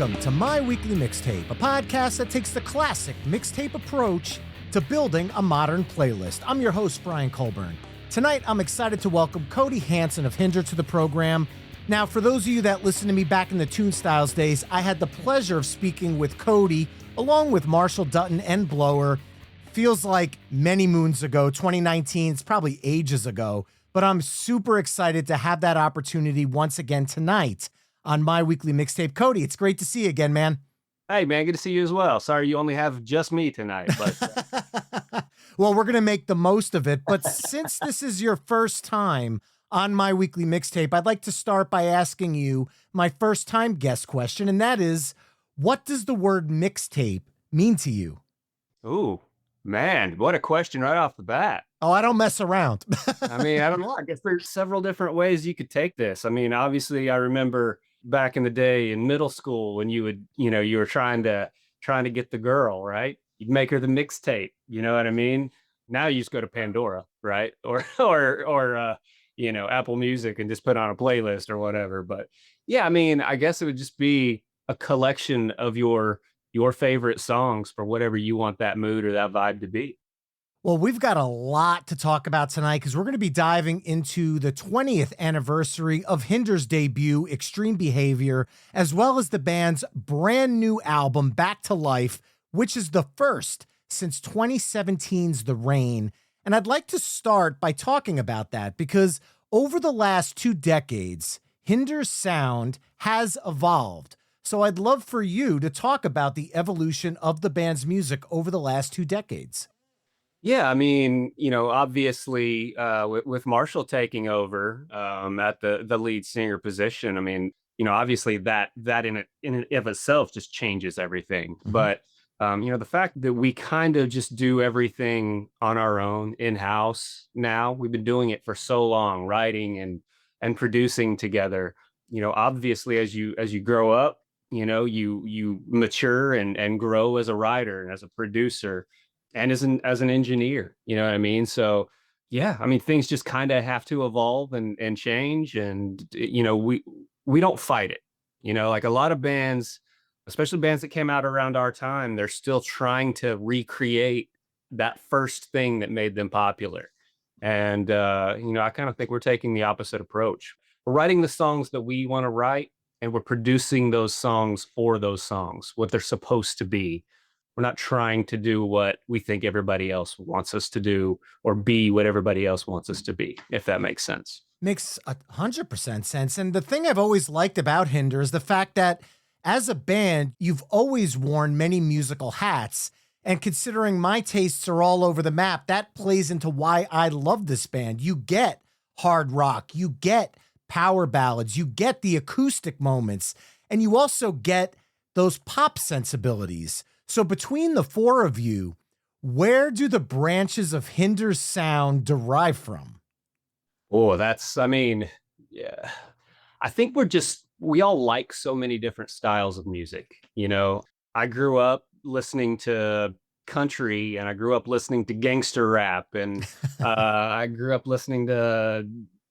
Welcome to My Weekly Mixtape, a podcast that takes the classic mixtape approach to building a modern playlist. I'm your host, Brian Colburn. Tonight, I'm excited to welcome Cody Hanson of Hinder to the program. Now, for those of you that listened to me back in the Tune Styles days, I had the pleasure of speaking with Cody, along with Marshall Dutton and Blower. Feels like many moons ago, 2019, it's probably ages ago, but I'm super excited to have that opportunity once again tonight on My Weekly Mixtape. Cody, it's great to see you again, man. Hey, man, good to see you as well. Sorry you only have just me tonight, but Well, we're going to make the most of it. But since this is your first time on My Weekly Mixtape, I'd like to start by asking you my first time guest question, and that is, what does the word mixtape mean to you? ooh, man, what a question right off the bat. Oh, I don't mess around. I mean, I don't know. I guess there's several different ways you could take this. I mean, obviously, I remember back in the day in middle school when you would, you were trying to get the girl, right? You'd make her the mixtape. You know what I mean? Now you just go to Pandora, right? Or Apple Music and just put on a playlist or whatever. But yeah, I mean, I guess it would just be a collection of your favorite songs for whatever you want that mood or that vibe to be. Well, we've got a lot to talk about tonight because we're going to be diving into the 20th anniversary of Hinder's debut, Extreme Behavior, as well as the band's brand new album, Back to Life, which is the first since 2017's The Rain. And I'd like to start by talking about that because over the last 2 decades, Hinder's sound has evolved. So I'd love for you to talk about the evolution of the band's music over the last 2 decades. Yeah, I mean, obviously, with Marshall taking over at the lead singer position, I mean, obviously that in and of itself just changes everything. Mhm. But the fact that we kind of just do everything on our own in-house now, we've been doing it for so long, writing and producing together. Obviously, as you grow up, you mature and grow as a writer and as a producer and as an engineer, you know what I mean? So yeah, I mean, things just kind of have to evolve and change. And, we don't fight it, like a lot of bands, especially bands that came out around our time, they're still trying to recreate that first thing that made them popular. And, I kind of think we're taking the opposite approach. We're writing the songs that we want to write, and we're producing those songs for those songs, what they're supposed to be. We're not trying to do what we think everybody else wants us to do or be what everybody else wants us to be, if that makes sense. Makes 100% sense. And the thing I've always liked about Hinder is the fact that as a band, you've always worn many musical hats. And considering my tastes are all over the map, that plays into why I love this band. You get hard rock, you get power ballads, you get the acoustic moments, and you also get those pop sensibilities. So between the four of you, where do the branches of Hinder's sound derive from? Oh, yeah. I think we all like so many different styles of music. I grew up listening to country and I grew up listening to gangster rap and I grew up listening to,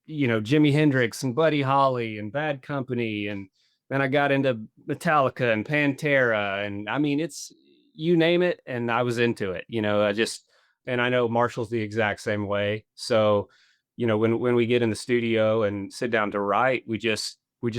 Jimi Hendrix and Buddy Holly and Bad Company. And then I got into Metallica and Pantera. And I mean, you name it, and I was into it. And I know Marshall's the exact same way. So, when we get in the studio and sit down to write, we just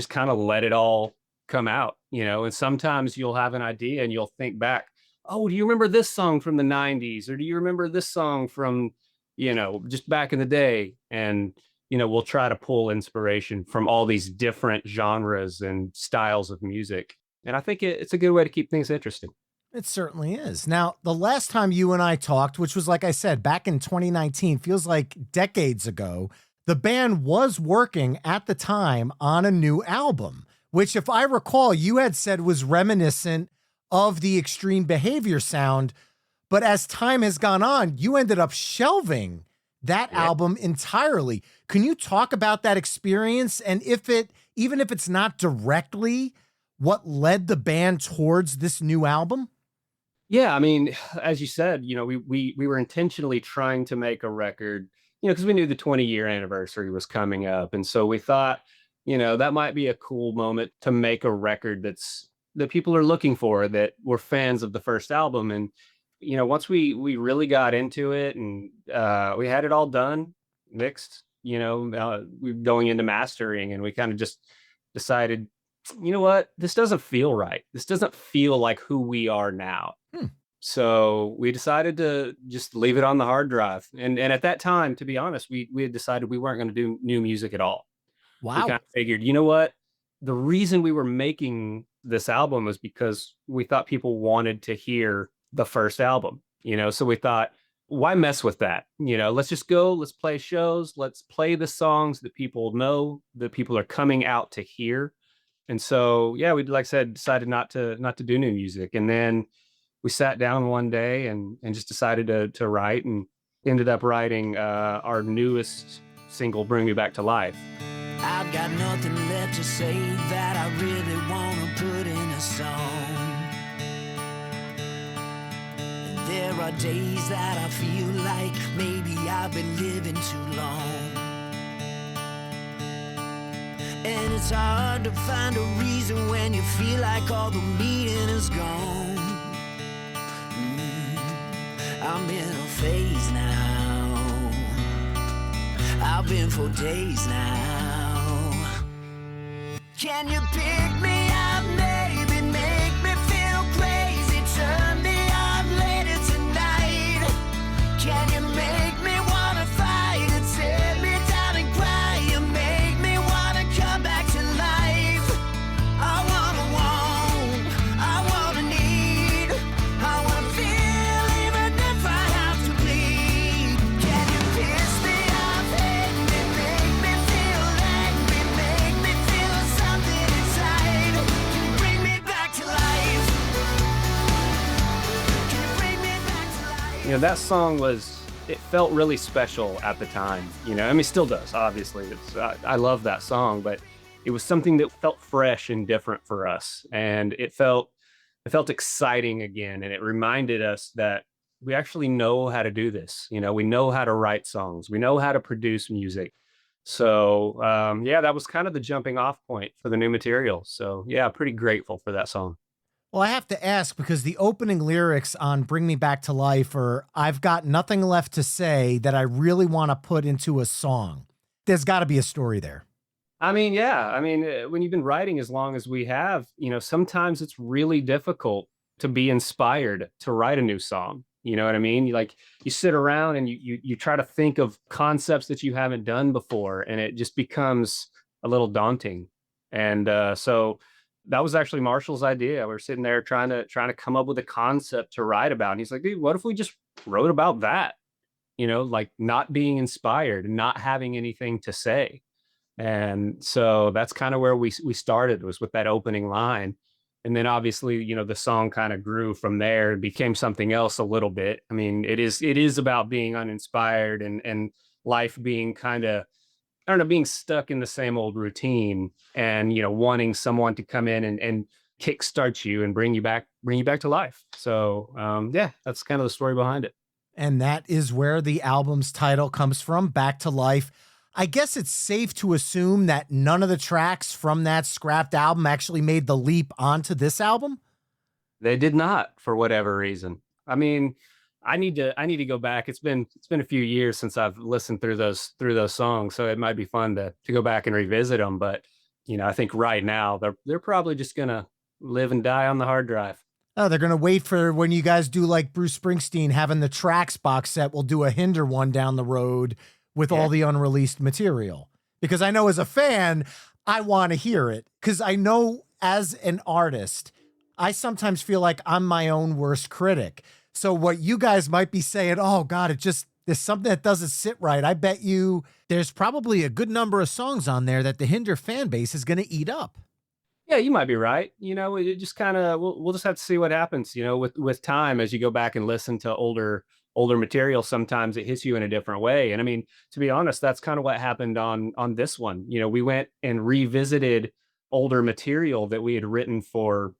kind of let it all come out, and sometimes you'll have an idea and you'll think back, oh, do you remember this song from the 90s? Or do you remember this song from, just back in the day? And, we'll try to pull inspiration from all these different genres and styles of music. And I think it's a good way to keep things interesting. It certainly is. Now, the last time you and I talked, which was, like I said, back in 2019, feels like decades ago, the band was working at the time on a new album, which, if I recall, you had said was reminiscent of the Extreme Behavior sound. But as time has gone on, you ended up shelving that album entirely. Can you talk about that experience? And even if it's not directly what led the band towards this new album? Yeah, I mean, as you said, we were intentionally trying to make a record, because we knew the 20-year anniversary was coming up. And so we thought, that might be a cool moment to make a record that's that people are looking for that were fans of the first album. And once we really got into it, and we had it all done, mixed, we going into mastering, and we kind of just decided, you know what, this doesn't feel right. This doesn't feel like who we are now. So we decided to just leave it on the hard drive. And at that time, to be honest, we had decided we weren't going to do new music at all. We Wow. kind of figured, you know what? The reason we were making this album was because we thought people wanted to hear the first album, so we thought, why mess with that? Let's just go, let's play shows, let's play the songs that people know, that people are coming out to hear. And so, yeah, we, like I said, decided not to do new music. And then we sat down one day and just decided to write, and ended up writing our newest single, Bring Me Back to Life. I've got nothing left to say that I really want to put in a song. There are days that I feel like maybe I've been living too long. And it's hard to find a reason when you feel like all the meaning is gone. I'm in a phase now. I've been for days now. Can you pick me up, maybe make me feel crazy, turn me on later tonight? Can you make me wanna fight and tear me down and cry? You make me wanna come back to life. I wanna want, I wanna need, I wanna feel even if I have to bleed. Can you piss me off, hate me, make me feel angry, make me feel something inside? Can you bring me back to life? Can you bring me back to life? That song it felt really special at the time. I mean, still does, obviously. I love that song, but it was something that felt fresh and different for us. And it felt exciting again. And it reminded us that we actually know how to do this. We know how to write songs. We know how to produce music. So, yeah, that was kind of the jumping off point for the new material. So, yeah, pretty grateful for that song. Well, I have to ask, because the opening lyrics on Bring Me Back to Life are, I've got nothing left to say that I really want to put into a song. There's got to be a story there. I mean, yeah. I mean, when you've been writing as long as we have, sometimes it's really difficult to be inspired to write a new song. You know what I mean? You sit around and you try to think of concepts that you haven't done before, and it just becomes a little daunting. And so that was actually Marshall's idea. We're sitting there trying to come up with a concept to write about. And he's like, dude, what if we just wrote about that? Not being inspired and not having anything to say. And so that's kind of where we started, was with that opening line. And then obviously, the song kind of grew from there and became something else a little bit. I mean, it is about being uninspired and life being kind of, I don't know, being stuck in the same old routine, and, wanting someone to come in and kickstart you and bring you back to life. So, yeah, that's kind of the story behind it. And that is where the album's title comes from, Back to Life. I guess it's safe to assume that none of the tracks from that scrapped album actually made the leap onto this album. They did not, for whatever reason. I mean, I need to go back. It's been a few years since I've listened through those songs, so it might be fun to go back and revisit them. But I think right now they're probably just gonna live and die on the hard drive. Oh, they're gonna wait for when you guys do like Bruce Springsteen having the tracks box set. We'll do a Hinder one down the road with all the unreleased material, because I know as a fan, I want to hear it, because I know as an artist, I sometimes feel like I'm my own worst critic. So what you guys might be saying, oh God, there's something that doesn't sit right. I bet you there's probably a good number of songs on there that the Hinder fan base is going to eat up. Yeah, you might be right. It just kind of, we'll just have to see what happens, with time, as you go back and listen to older material. Sometimes it hits you in a different way. And I mean, to be honest, that's kind of what happened on this one. We went and revisited older material that we had written for,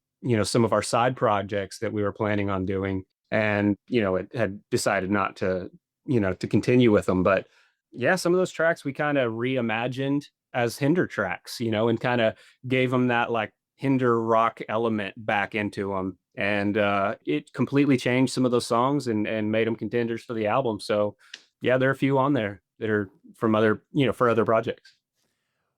some of our side projects that we were planning on doing. And, it had decided not to, to continue with them. But yeah, some of those tracks we kind of reimagined as Hinder tracks, and kind of gave them that like Hinder rock element back into them. And it completely changed some of those songs and made them contenders for the album. So yeah, there are a few on there that are from other, for other projects.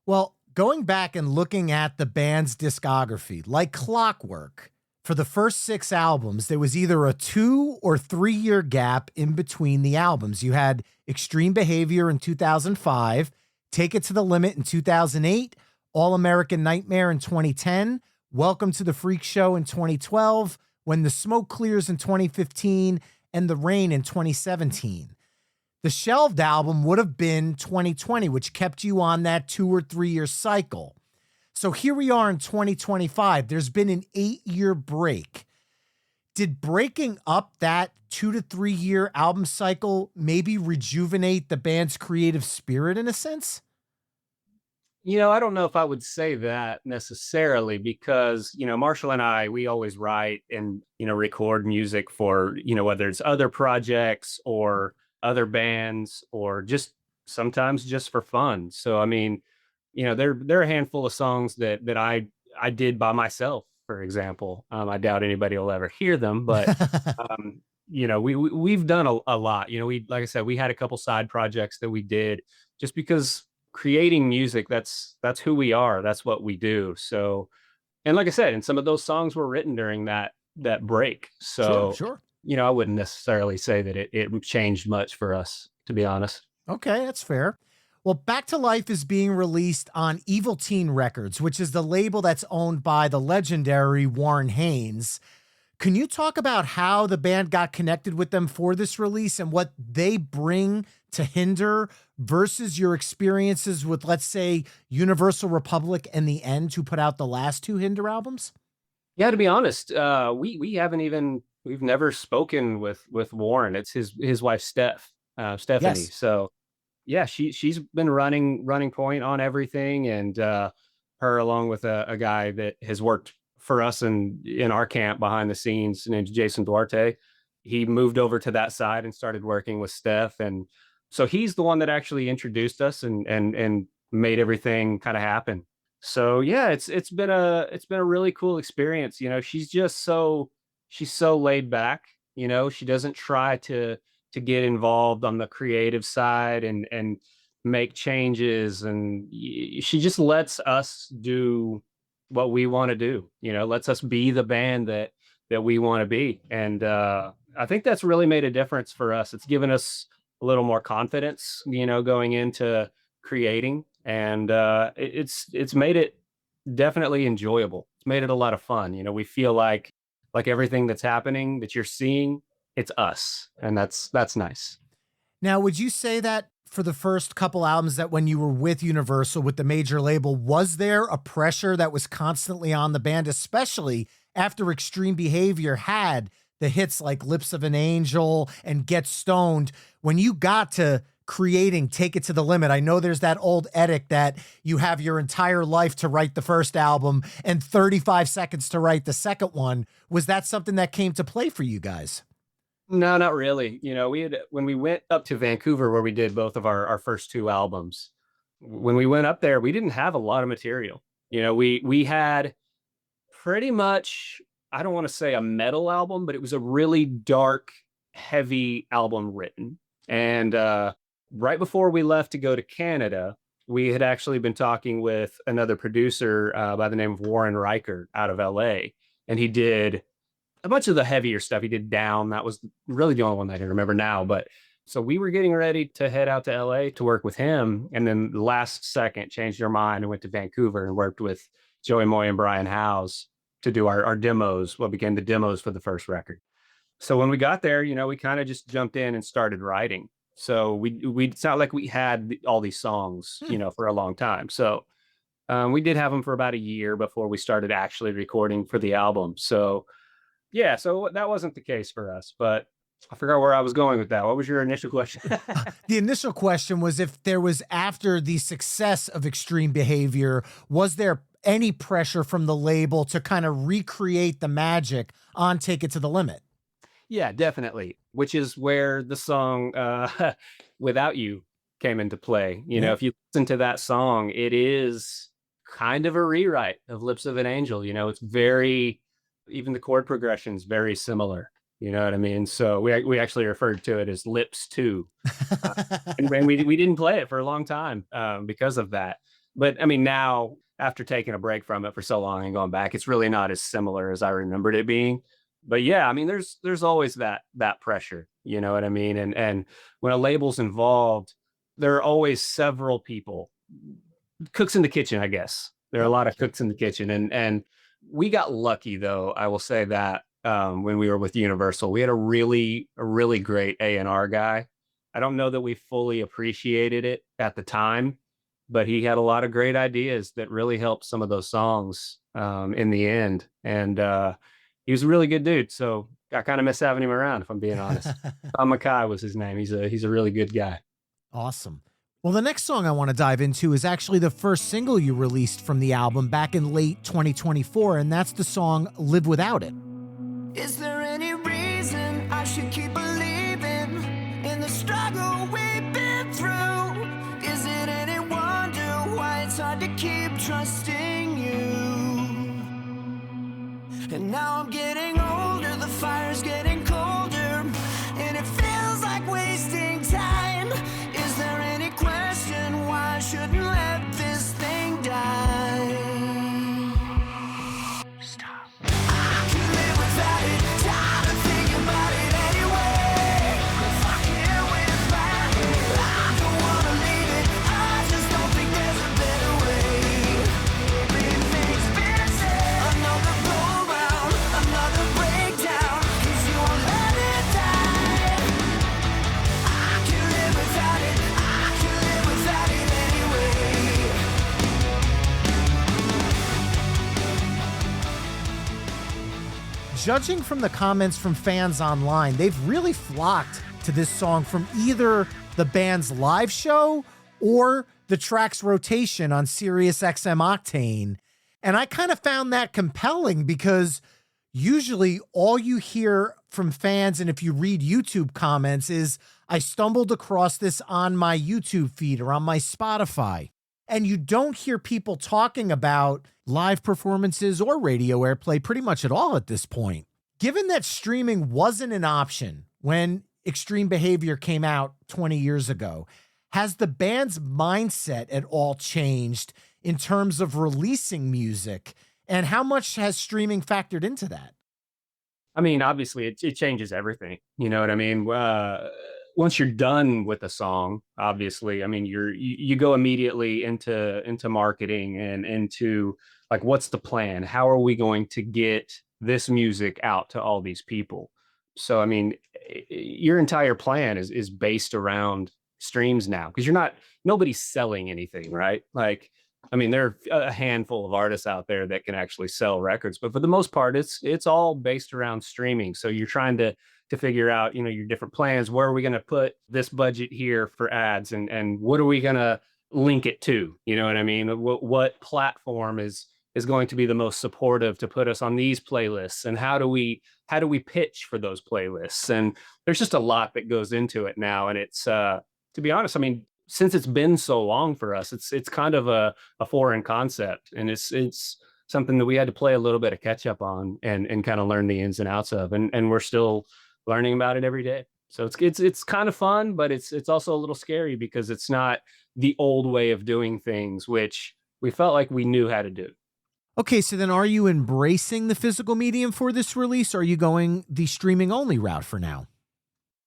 Well, going back and looking at the band's discography, like clockwork, for the first 6 albums, there was either a 2 or 3 year gap in between the albums. You had Extreme Behavior in 2005, Take It to the Limit in 2008, All American Nightmare in 2010, Welcome to the Freak Show in 2012, When the Smoke Clears in 2015, and The Rain in 2017. The Shelved Album would have been 2020, which kept you on that 2 or 3 year cycle. So here we are in 2025. There's been an 8-year break. Did breaking up that 2 to 3 year album cycle maybe rejuvenate the band's creative spirit in a sense? I don't know if I would say that necessarily because, Marshall and I, we always write and, record music for, whether it's other projects or other bands or just sometimes just for fun. So, I mean, there are a handful of songs that I did by myself, for example. I doubt anybody will ever hear them, but, we've done a lot. Like I said, we had a couple side projects that we did just because creating music, that's who we are. That's what we do. So, and like I said, and some of those songs were written during that break. So, Sure. I wouldn't necessarily say that it changed much for us, to be honest. Okay, that's fair. Well, Back to Life is being released on Evil Teen Records, which is the label that's owned by the legendary Warren Haynes. Can you talk about how the band got connected with them for this release and what they bring to Hinder versus your experiences with, let's say, Universal Republic and The End, who put out the last 2 Hinder albums? Yeah, to be honest, we've never spoken with Warren. It's his wife, Stephanie. Yes. So yeah, she's been running point on everything, and her along with a guy that has worked for us in our camp behind the scenes named Jason Duarte. He moved over to that side and started working with Steph, and so he's the one that actually introduced us and made everything kind of happen. So yeah, it's been a really cool experience. She's so laid back. She doesn't try to get involved on the creative side and make changes, and she just lets us do what we want to do. Lets us be the band that we want to be, and I think that's really made a difference for us. It's given us a little more confidence, going into creating, and it's made it definitely enjoyable. It's made it a lot of fun. We feel like everything that's happening that you're seeing, it's us, and that's nice. Now, would you say that for the first couple albums that when you were with Universal, with the major label, was there a pressure that was constantly on the band, especially after Extreme Behavior had the hits like Lips of an Angel and Get Stoned? When you got to creating Take It to the Limit, I know there's that old edict that you have your entire life to write the first album and 35 seconds to write the second one. Was that something that came to play for you guys? No, not really. When we went up to Vancouver, where we did both of our first 2 albums, when we went up there, we didn't have a lot of material. We had pretty much, I don't want to say a metal album, but it was a really dark, heavy album written. And right before we left to go to Canada, we had actually been talking with another producer by the name of Warren Reichert out of LA. And he did a bunch of the heavier stuff. He did Down. That was really the only one that I can remember now. But so we were getting ready to head out to LA to work with him. And then the last second changed our mind and went to Vancouver and worked with Joey Moy and Brian Howes to do our demos, what became the demos for the first record. So when we got there, we kind of just jumped in and started writing. So it's not like we had all these songs, for a long time. So we did have them for about a year before we started actually recording for the album. So yeah, so that wasn't the case for us, but I forgot where I was going with that. What was your initial question? The initial question was if there was, after the success of Extreme Behavior, was there any pressure from the label to kind of recreate the magic on Take It to the Limit? Yeah, definitely. Which is where the song Without You came into play. If you listen to that song, it is kind of a rewrite of Lips of an Angel. You know, it's very, even the chord progression's very similar. You know what I mean? So we actually referred to it as Lips 2. And we didn't play it for a long time because of that. But I mean, now after taking a break from it for so long and going back, it's really not as similar as I remembered it being. But yeah, I mean, there's always that pressure, you know what I mean? And when a label's involved, there are always several people, cooks in the kitchen, I guess. There are a lot of cooks in the kitchen, and we got lucky though. I will say that when we were with Universal, we had a really great A&R guy. I don't know that we fully appreciated it at the time, but he had a lot of great ideas that really helped some of those songs in the end. And he was a really good dude. So I kind of miss having him around, if I'm being honest. Tom Mackay was his name. He's a really good guy. Awesome. Well, the next song I want to dive into is actually the first single you released from the album back in late 2024, and that's the song Live Without It. Is there any reason I should keep believing in the struggle we've been through? Is it any wonder why it's hard to keep trusting you? And now I'm getting older, the fire's getting colder, and it feels like wasting time. Is there any question why I shouldn't let this thing die? Stop. I can live without it, tired of thinking about it anyway. If I can't win back, I don't wanna leave it. I just don't think there's a better way. Everything's been said, another go round, another breakdown, 'cause you won't let it die. I can live without it, I can live without it anyway. Judging from the comments from fans online, they've really flocked to this song from either the band's live show or the track's rotation on Sirius XM Octane. And I kind of found that compelling because usually all you hear from fans, and if you read YouTube comments, is I stumbled across this on my YouTube feed or on my Spotify. And you don't hear people talking about live performances or radio airplay pretty much at all at this point. Given that streaming wasn't an option when Extreme Behavior came out 20 years ago, has the band's mindset at all changed in terms of releasing music? And how much has streaming factored into that? I mean, obviously, it changes everything. You know what I mean? Once you're done with a song, obviously, I mean, you go immediately into marketing and into like, what's the plan? How are we going to get this music out to all these people? So, I mean, your entire plan is based around streams now, because nobody's selling anything, right? Like, I mean, there are a handful of artists out there that can actually sell records, but for the most part, it's all based around streaming. So you're trying to figure out, you know, your different plans. Where are we going to put this budget here for ads, and what are we going to link it to? You know what I mean? What platform is going to be the most supportive to put us on these playlists, and how do we pitch for those playlists? And there's just a lot that goes into it now. And it's to be honest, I mean, since it's been so long for us, it's kind of a foreign concept, and it's something that we had to play a little bit of catch up on and kind of learn the ins and outs of, and we're still learning about it every day. So it's kind of fun, but it's also a little scary because it's not the old way of doing things, which we felt like we knew how to do. Okay, so then are you embracing the physical medium for this release? Or are you going the streaming only route for now?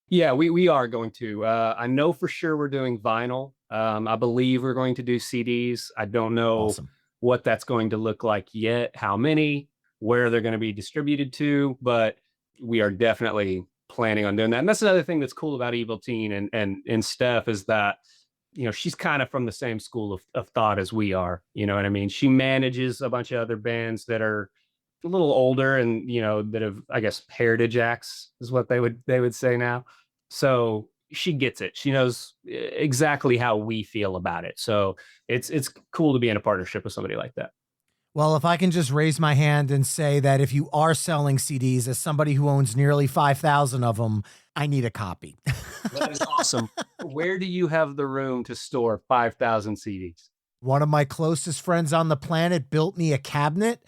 Yeah, we are going to. I know for sure we're doing vinyl. I believe we're going to do CDs. I don't know Awesome. what that's going to look like yet, how many, where they're going to be distributed to, but we are definitely planning on doing that. And that's another thing that's cool about Evil Teen and Steph, is that, you know, she's kind of from the same school of thought as we are. You know what I mean? She manages a bunch of other bands that are a little older and, you know, that have, I guess, heritage acts is what they would say now. So she gets it. She knows exactly how we feel about it. So it's cool to be in a partnership with somebody like that. Well, if I can just raise my hand and say that if you are selling CDs, as somebody who owns nearly 5,000 of them, I need a copy. That is awesome. Where do you have the room to store 5,000 CDs? One of my closest friends on the planet built me a cabinet.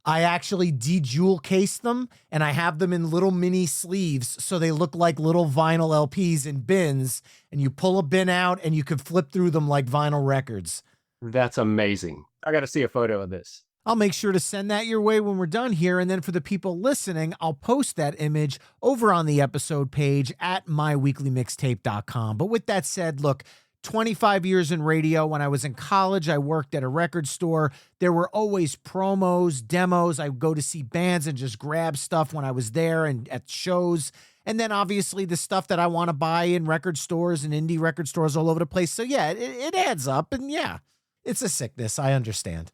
I actually de-jewel cased them, and I have them in little mini sleeves so they look like little vinyl LPs in bins, and you pull a bin out and you can flip through them like vinyl records. That's amazing. I got to see a photo of this. I'll make sure to send that your way when we're done here, and then for the people listening, I'll post that image over on the episode page at myweeklymixtape.com. But with that said, look, 25 years in radio. When I was in college, I worked at a record store. There were always promos, demos. I would go to see bands and just grab stuff when I was there and at shows. And then obviously the stuff that I want to buy in record stores and indie record stores all over the place. So yeah, it adds up. And yeah, it's a sickness. I understand.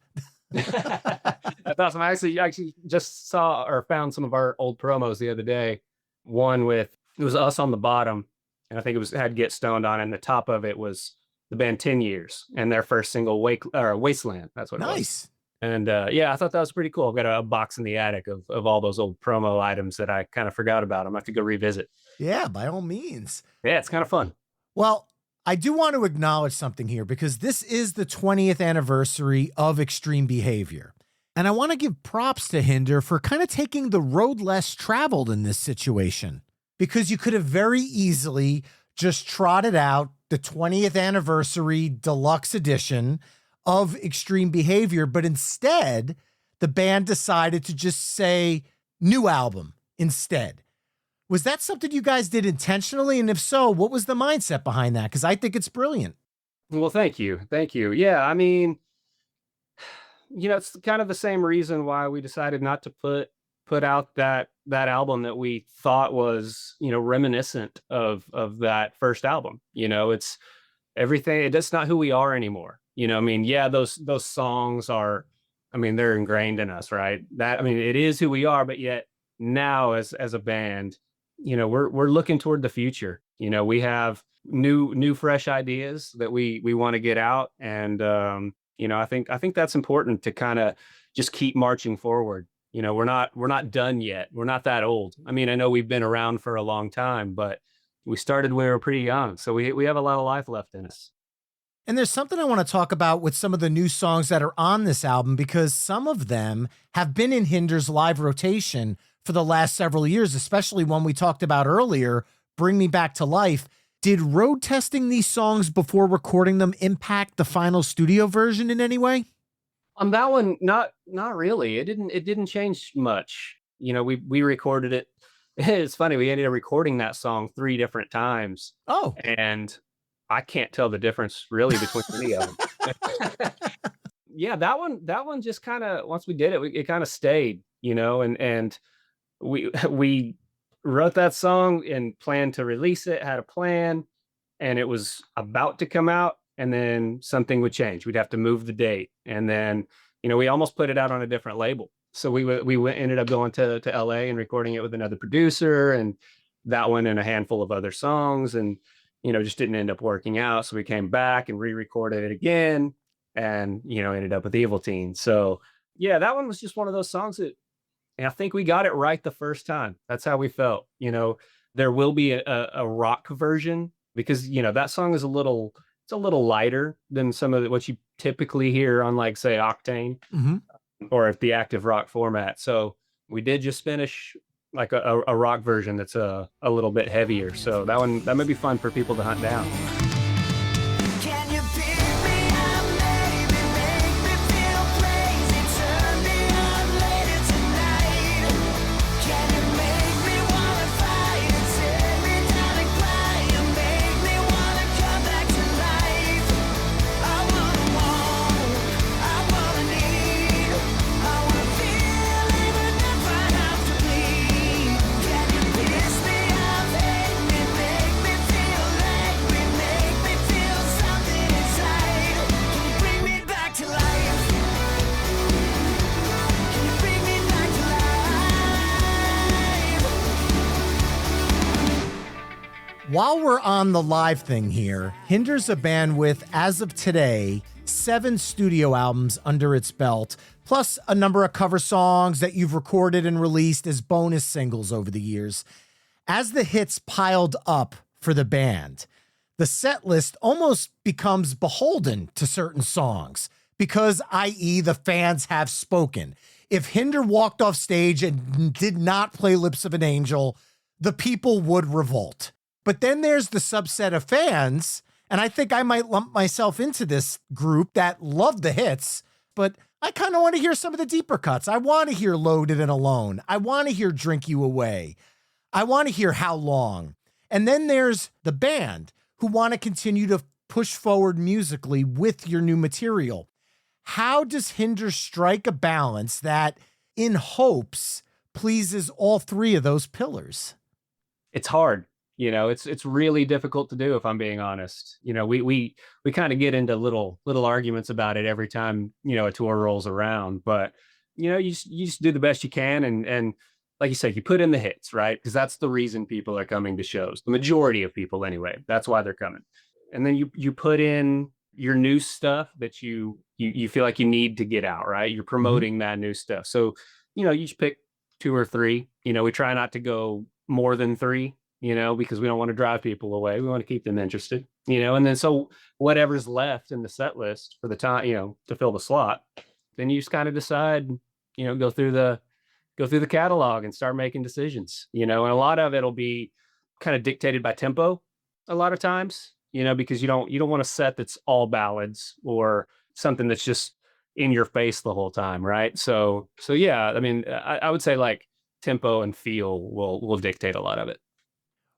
That's awesome. I actually just saw or found some of our old promos the other day. One with, it was us on the bottom. And I think it had Get Stoned on, and the top of it was the band 10 Years and their first single, Wasteland. That's what it was. Nice. And yeah, I thought that was pretty cool. I've got a box in the attic of all those old promo items that I kind of forgot about. I'm going to have to go revisit. Yeah, by all means. Yeah, it's kind of fun. Well, I do want to acknowledge something here because this is the 20th anniversary of Extreme Behavior. And I want to give props to Hinder for kind of taking the road less traveled in this situation. Because you could have very easily just trotted out the 20th anniversary deluxe edition of Extreme Behavior, but instead, the band decided to just say new album instead. Was that something you guys did intentionally? And if so, what was the mindset behind that? Because I think it's brilliant. Well, thank you. Thank you. Yeah, I mean, it's kind of the same reason why we decided not to put out that album that we thought was, reminiscent of that first album. It's everything. It's not who we are anymore. Yeah, those songs are, they're ingrained in us, right? It is who we are, but yet now as a band, we're looking toward the future. We have new fresh ideas that we want to get out. And, I think that's important to kind of just keep marching forward. We're not done yet. We're not that old. I know we've been around for a long time, but we started when we were pretty young. So we have a lot of life left in us. And there's something I want to talk about with some of the new songs that are on this album, because some of them have been in Hinder's live rotation for the last several years, especially one we talked about earlier, Bring Me Back to Life. Did road testing these songs before recording them impact the final studio version in any way? On that one, not really. It didn't change much. We recorded it. It's funny. We ended up recording that song 3 different times. Oh, and I can't tell the difference really between any of them. Yeah, that one just kind of, once we did it, it kind of stayed, and we wrote that song and planned to release it, had a plan, and it was about to come out. And then something would change. We'd have to move the date. And then, we almost put it out on a different label. So we ended up going to LA and recording it with another producer, and that one and a handful of other songs, and, just didn't end up working out. So we came back and re-recorded it again and, ended up with Evil Teen. So yeah, that one was just one of those songs that, and I think we got it right the first time. That's how we felt. There will be a rock version because, that song is it's a little lighter than some of what you typically hear on, like, say, Octane, or if the active rock format. So we did just finish like a rock version that's a little bit heavier. So that might be fun for people to hunt down. Can you pick me up, baby? Make me feel crazy. Turn me on later tonight. Can you make me wanna fight and tear me down and cry and make me wanna come back to life? I wanna want, I wanna need, I wanna feel even if I have to bleed. Can you piss me off, hate me, make me feel angry, make me feel something inside? Can you bring me back to life? Can you bring me back to life? while we're on the live thing here, Hinder's a band with, as of today, 7 studio albums under its belt, plus a number of cover songs that you've recorded and released as bonus singles over the years. As the hits piled up for the band, the set list almost becomes beholden to certain songs because, i.e., the fans have spoken. If Hinder walked off stage and did not play Lips of an Angel, the people would revolt. But then there's the subset of fans, and I think I might lump myself into this group that love the hits, but I kind of want to hear some of the deeper cuts. I want to hear Loaded and Alone. I want to hear Drink You Away. I want to hear How Long. And then there's the band who want to continue to push forward musically with your new material. How does Hinder strike a balance that, in hopes, pleases all three of those pillars? It's hard. It's really difficult to do, if I'm being honest. We kind of get into little arguments about it every time, a tour rolls around, but you just do the best you can. And like you said, you put in the hits, right? Because that's the reason people are coming to shows. The majority of people anyway, that's why they're coming. And then you put in your new stuff that you feel like you need to get out, right? You're promoting that new stuff. So, you just pick 2 or 3, we try not to go more than 3, because we don't want to drive people away. We want to keep them interested, and then so whatever's left in the set list for the time, to fill the slot, then you just kind of decide, go through the catalog and start making decisions, and a lot of it'll be kind of dictated by tempo a lot of times, because you don't want a set that's all ballads or something that's just in your face the whole time. Right. So yeah, I mean, I would say like tempo and feel will dictate a lot of it.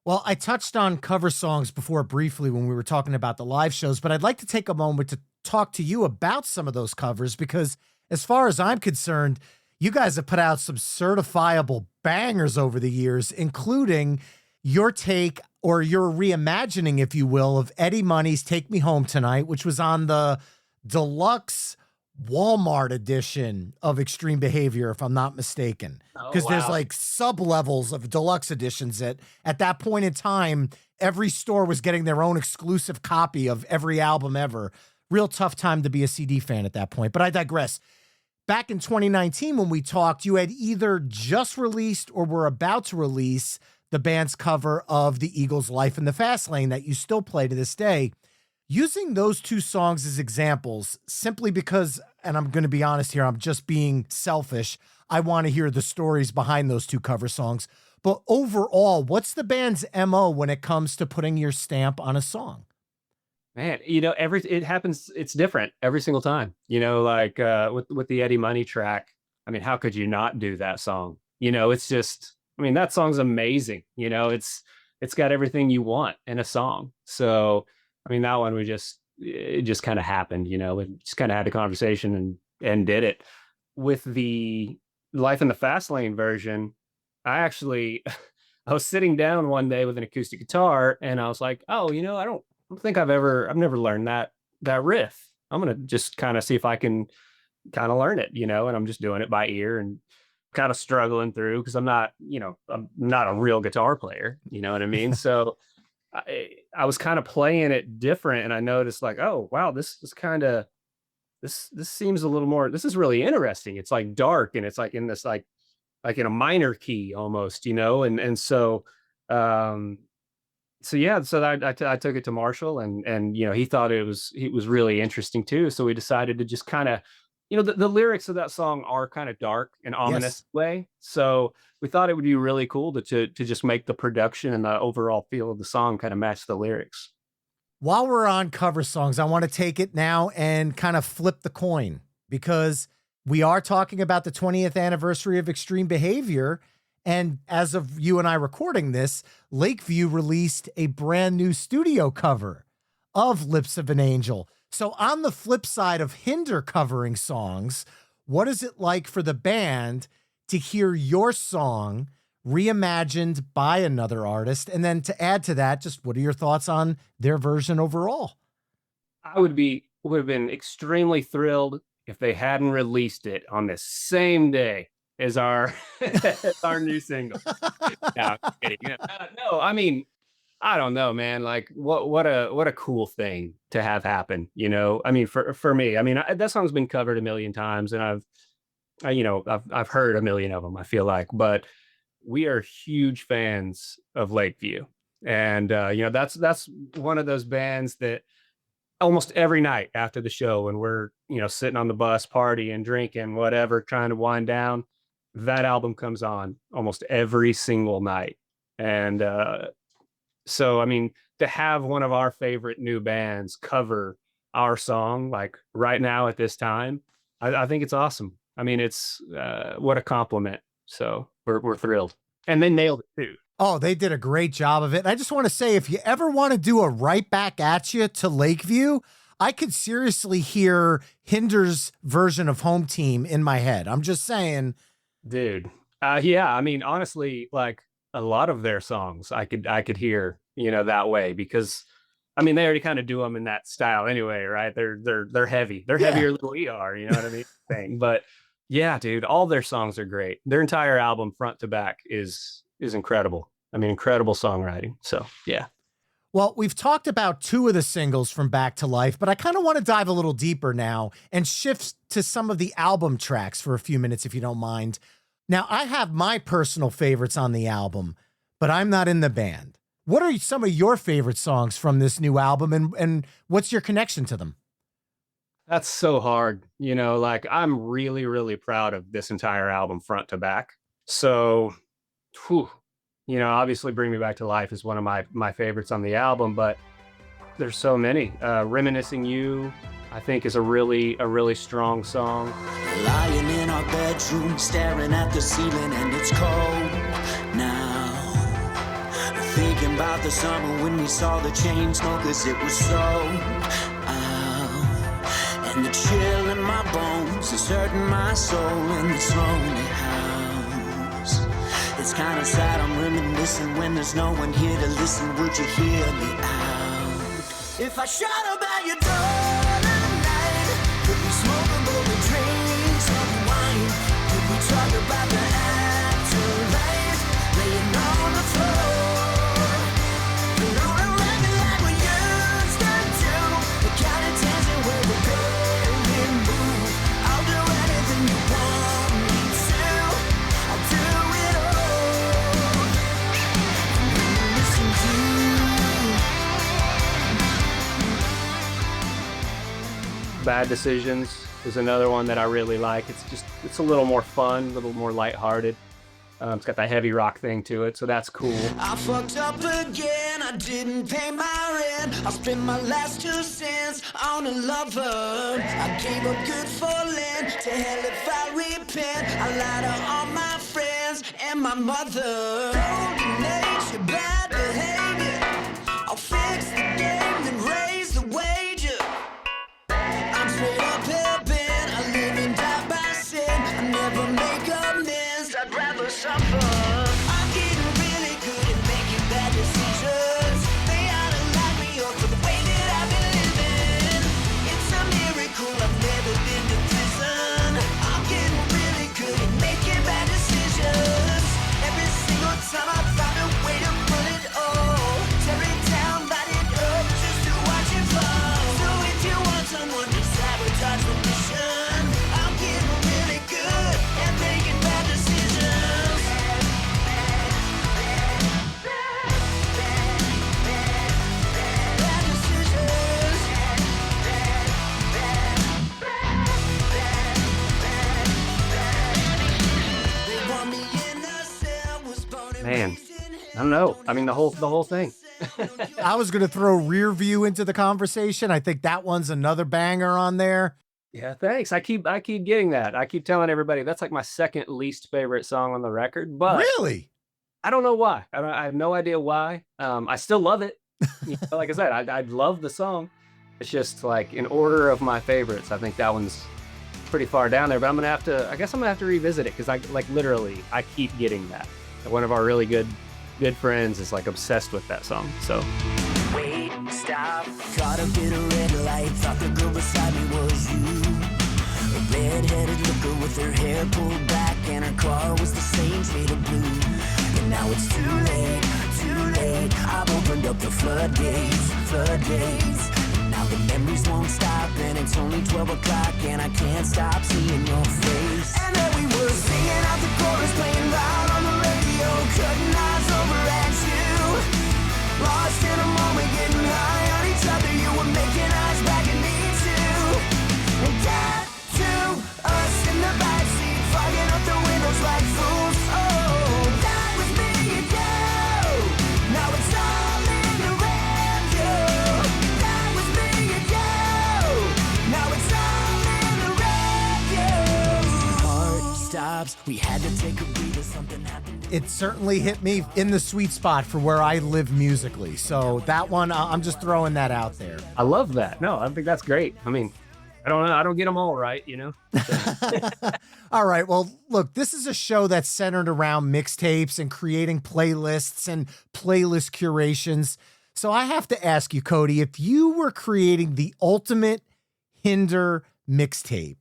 Well, I touched on cover songs before briefly when we were talking about the live shows, but I'd like to take a moment to talk to you about some of those covers, because as far as I'm concerned, you guys have put out some certifiable bangers over the years, including your take or your reimagining, if you will, of Eddie Money's Take Me Home Tonight, which was on the deluxe Walmart edition of Extreme Behavior, if I'm not mistaken, because there's like sub levels of deluxe editions that at that point in time, every store was getting their own exclusive copy of every album ever. Real tough time to be a CD fan at that point, but I digress. Back in 2019, when we talked, you had either just released or were about to release the band's cover of the Eagles' Life in the Fast Lane that you still play to this day. Using those 2 songs as examples, simply because, and I'm going to be honest here, I'm just being selfish, I want to hear the stories behind those 2 cover songs. But overall, what's the band's MO when it comes to putting your stamp on a song? Man, it happens. It's different every single time, like with the Eddie Money track. I mean, how could you not do that song? It's just, I mean, that song's amazing. It's got everything you want in a song. So, I mean, that one it just kind of happened, we just kind of had a conversation and did it. With the Life in the Fast Lane version, I was sitting down one day with an acoustic guitar and I was like, oh, I don't think I've never learned that riff. I'm going to just kind of see if I can kind of learn it, and I'm just doing it by ear and kind of struggling through because I'm not a real guitar player, you know what I mean? So I was kind of playing it different and I noticed like, oh, wow, this is kind of, this seems a little more, this is really interesting. It's like dark and it's like in this, like in a minor key almost, and so, yeah, so I took it to Marshall and, he thought it was really interesting too. So we decided to just kind of, the lyrics of that song are kind of dark and ominous way. So we thought it would be really cool to just make the production and the overall feel of the song kind of match the lyrics. While we're on cover songs, I want to take it now and kind of flip the coin, because we are talking about the 20th anniversary of Extreme Behavior. And as of you and I recording this, Lakeview released a brand new studio cover of Lips of an Angel. So on the flip side of Hinder covering songs, what is it like for the band to hear your song reimagined by another artist? And then to add to that, just what are your thoughts on their version overall? I would have been extremely thrilled if they hadn't released it on the same day as our our new single. No, I'm kidding. No, I mean, I don't know, man. Like, what a cool thing to have happen. I mean, for me, I mean, that song's been covered a million times, and I've heard a million of them. I feel like, but we are huge fans of Lakeview, And that's one of those bands that almost every night after the show, when we're sitting on the bus partying, drinking, whatever, trying to wind down, that album comes on almost every single night. And so I mean, to have one of our favorite new bands cover our song like right now at this time, I think it's awesome. I mean, it's what a compliment. So we're thrilled. And they nailed it too. Oh, they did a great job of it. And I just want to say, if you ever want to do a Right Back at You to Lakeview, I could seriously hear Hinder's version of Home Team in my head. I'm just saying. Dude. Yeah, I mean, honestly, like a lot of their songs I could hear, that way, because I mean, they already kind of do them in that style anyway, right? They're heavy. They're heavier than we are, you know what I mean? But yeah, dude, all their songs are great. Their entire album front to back is incredible. I mean, incredible songwriting. So yeah. Well, we've talked about two of the singles from Back to Life, but I kind of want to dive a little deeper now and shift to some of the album tracks for a few minutes, if you don't mind. Now, I have my personal favorites on the album, but I'm not in the band. What are some of your favorite songs from this new album, and what's your connection to them? That's so hard. Like I'm really, really proud of this entire album front to back. So, obviously Bring Me Back to Life is one of my favorites on the album, but there's so many. Reminiscing You, I think, is a really strong song. Lying in our bedroom, staring at the ceiling, and it's cold now. Thinking about the summer when we saw the Chainsmokers, it was so out. And the chill in my bones is hurting my soul in this lonely house. It's kind of sad, I'm reminiscing when there's no one here to listen. Would you hear me out? If I shout about your door tonight, could we smoke a bowl of drinks on wine? Could we talk about the afterlife, laying on the floor? Put on a record like we used to do, the kind of dancing where we barely move. I'll do anything you want me to, I'll do it all. Listen to Bad Decisions is another one that I really like. It's a little more fun, a little more lighthearted. It's got that heavy rock thing to it, so that's cool. I fucked up again, I didn't pay my rent. I spent my last 2 cents on a lover. I gave up good for Lent, to hell if I repent. I lied to all my friends and my mother. Golden nature, bad behavior. I'll fix the game, then raise the wager. I'm straight up hell-bent, I live and die by sin. I never make amends, I'd rather suffer. I'm getting really good at making bad decisions. They ought to lock me up for the way that I've been living. It's a miracle I've never been to prison. I'm getting really good at making bad decisions. Every single time I find a way to put it all, tear it down, light it up, just to watch it fall. So if you want someone to sabotage the mission, I'm getting really good at making bad decisions. Bad decisions. They want me in a cell, was born and Man, raised in I don't know. I mean, the whole thing. I was going to throw Rear View into the conversation. I think that one's another banger on there. Yeah, thanks. I keep getting that. I keep telling everybody that's like my second least favorite song on the record, but Really? I don't know why. I have no idea why. I still love it. Like I said, I love the song. It's just like in order of my favorites, I think that one's pretty far down there, but I guess I'm gonna have to revisit it, because I keep getting that. One of our really good friends is like obsessed with that song. So Wait, stop. Caught up in a red light, thought the girl beside me was you. A red-headed looker with her hair pulled back, and her car was the same shade of blue. And now it's too late, too late. I've opened up the floodgates, floodgates. And now the memories won't stop, and it's only 12 o'clock, and I can't stop seeing your face. And then we were singing out the chorus, playing loud on the radio, cutting eyes over at you. Lost in a moment, getting high on each other. You were making eyes back at me too. And that to us in the backseat, fogging up the windows like fools. Oh, that was me and you. Now it's all in the rearview. That was me and you. Now it's all in the rearview. Heart stops. We had to take a breather. Something happened. It certainly hit me in the sweet spot for where I live musically. So that one, I'm just throwing that out there. I love that. No, I think that's great. I mean, I don't know. I don't get them all right, you know? All right. Well, look, this is a show that's centered around mixtapes and creating playlists and playlist curations. So I have to ask you, Cody, if you were creating the ultimate Hinder mixtape,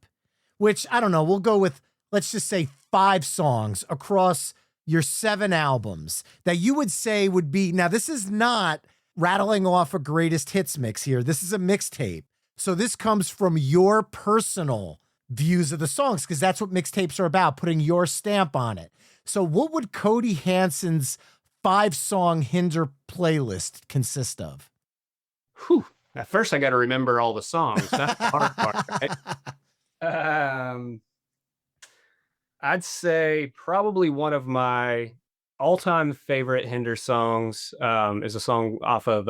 which I don't know, we'll go with, let's just say 5 songs across your 7 albums that you would say would be, now this is not rattling off a greatest hits mix here. This is a mixtape. So this comes from your personal views of the songs, because that's what mixtapes are about, putting your stamp on it. So what would Cody Hanson's 5-song Hinder playlist consist of? Whew. At first, I got to remember all the songs. That's the hard part, right? I'd say probably one of my all-time favorite Hinder songs is a song off of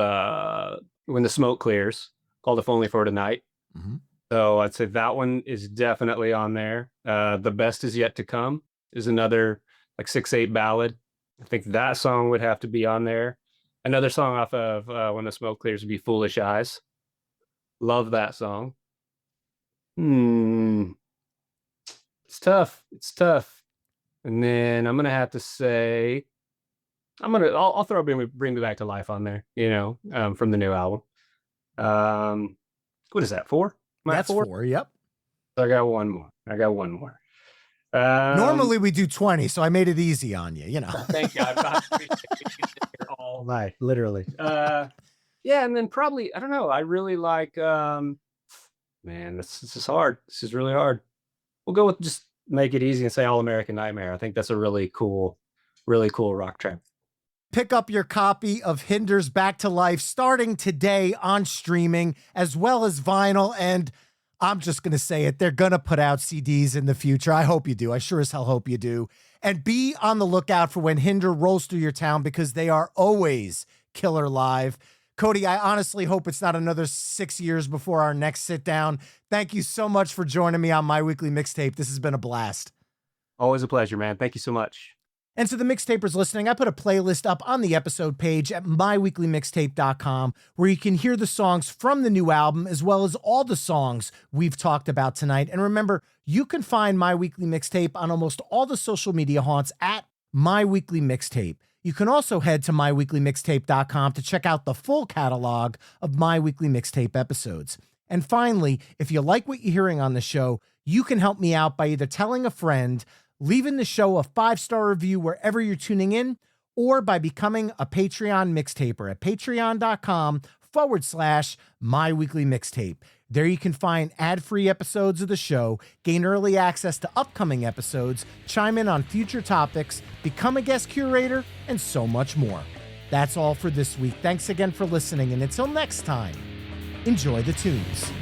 When the Smoke Clears, called If Only for Tonight. Mm-hmm. So I'd say that one is definitely on there. The Best Is Yet to Come is another like 6/8 ballad. I think that song would have to be on there. Another song off of When the Smoke Clears would be Foolish Eyes. Love that song. It's tough. It's tough. And then I'm gonna have to say, I'll throw Bring Me Back to Life on there, you know, from the new album. What is that, 4? That's 4, yep. I got one more. Normally we do 20, so I made it easy on you, you know. Thank you. I've been here all night, literally. Yeah, and then probably, I don't know, I really like, man, this is hard. This is really hard. We'll go with just make it easy and say All American Nightmare. I think that's a really cool rock track. Pick up your copy of Hinder's Back to Life starting today on streaming as well as vinyl. And I'm just going to say it, they're going to put out CDs in the future. I hope you do. I sure as hell hope you do. And be on the lookout for when Hinder rolls through your town, because they are always killer live. Cody, I honestly hope it's not another 6 years before our next sit down. Thank you so much for joining me on My Weekly Mixtape. This has been a blast. Always a pleasure, man. Thank you so much. And to the mixtapers listening, I put a playlist up on the episode page at myweeklymixtape.com where you can hear the songs from the new album as well as all the songs we've talked about tonight. And remember, you can find My Weekly Mixtape on almost all the social media haunts at My Weekly Mixtape. You can also head to myweeklymixtape.com to check out the full catalog of My Weekly Mixtape episodes. And finally, if you like what you're hearing on the show, you can help me out by either telling a friend, leaving the show a 5-star review wherever you're tuning in, or by becoming a Patreon mixtaper at patreon.com/myweeklymixtape. There you can find ad-free episodes of the show, gain early access to upcoming episodes, chime in on future topics, become a guest curator, and so much more. That's all for this week. Thanks again for listening, and until next time, enjoy the tunes.